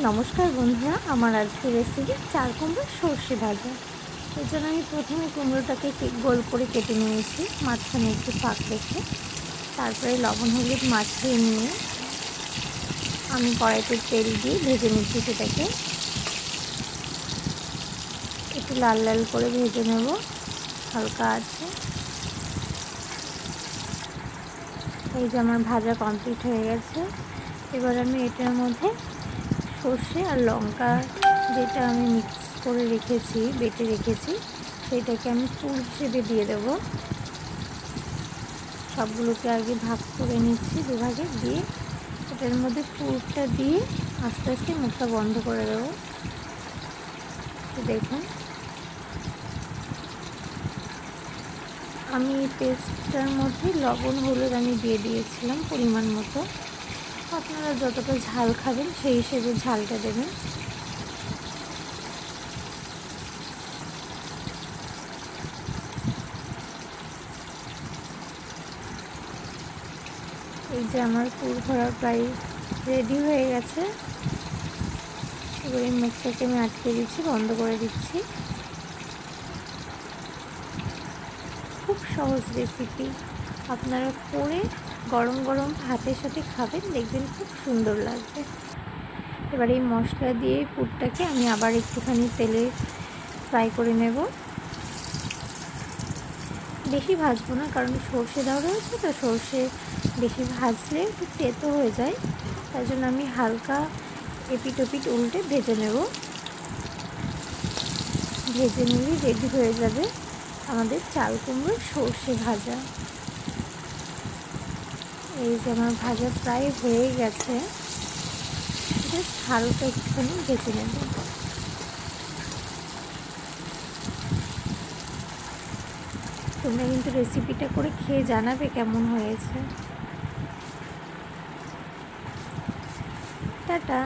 নমস্কার বন্ধুরা, আমার আজকের রেসিপি চাল কুমড়োর সর্ষে ভাজা। এর জন্য আমি প্রথমে কুমড়োটাকে গোল করে কেটে নিয়েছি, মাঝখানে একটু ফাঁক রেখে। তারপরে লবণ হলুদ মাখিয়ে নিয়ে আমি কড়াইতে তেল দিয়ে ভেজে নিচ্ছি। সেটাকে একটু লাল লাল করে ভেজে নেব হালকা আছে। এই যে আমার ভাজা কমপ্লিট হয়ে গেছে। এবার আমি এটার মধ্যে সর্ষে আর লঙ্কা যেটা আমি মিক্স করে রেখেছি, বেটে রেখেছি, সেটাকে আমি পুর হিসেবে দিয়ে দেবো। সবগুলোকে আগে ভাগ করে নিচ্ছি, দুভাগে দিয়ে এটার মধ্যে পুরটা দিয়ে আস্তে আস্তে মুখটা বন্ধ করে দেবো। দেখুন, আমি এই পেস্টটার মধ্যে লবণ হলুদ আমি দিয়ে দিয়েছিলাম পরিমাণ মতো। আপনারা যতটা ঝাল খাবেন সেই হিসেবে ঝালটা দেবেন। এই যে আমার পুর ভরা প্রায় রেডি হয়ে গেছে। এবার এই মুখটাকে আমি আটকে দিচ্ছি, বন্ধ করে দিচ্ছি। খুব সহজ রেসিপি, আপনারা করে গরম গরম ভাতের সাথে খাবেন, দেখবেন খুব সুন্দর লাগবে। এবার এই মশলা দিয়ে পুরটাকে আমি আবার একটুখানি তেলে ফ্রাই করে নেব। বেশি ভাজবো না, কারণ সর্ষে দেওয়া রয়েছে তো, সর্ষে বেশি ভাজলে একটু তেতো হয়ে যায়। তাই জন্য আমি হালকা এপিট ওপিট উল্টে ভেজে নেব। ভেজে নিলেই রেডি হয়ে যাবে আমাদের চাল কুমড়োর সর্ষে ভাজা। এই যে আমার ভাজা প্রায় হয়ে গেছে, জাস্ট হালকা একটুখানি ভেজে নেব। তোমরা কিন্তু রেসিপিটা করে খেয়ে জানাবে কেমন হয়েছে। টাটা।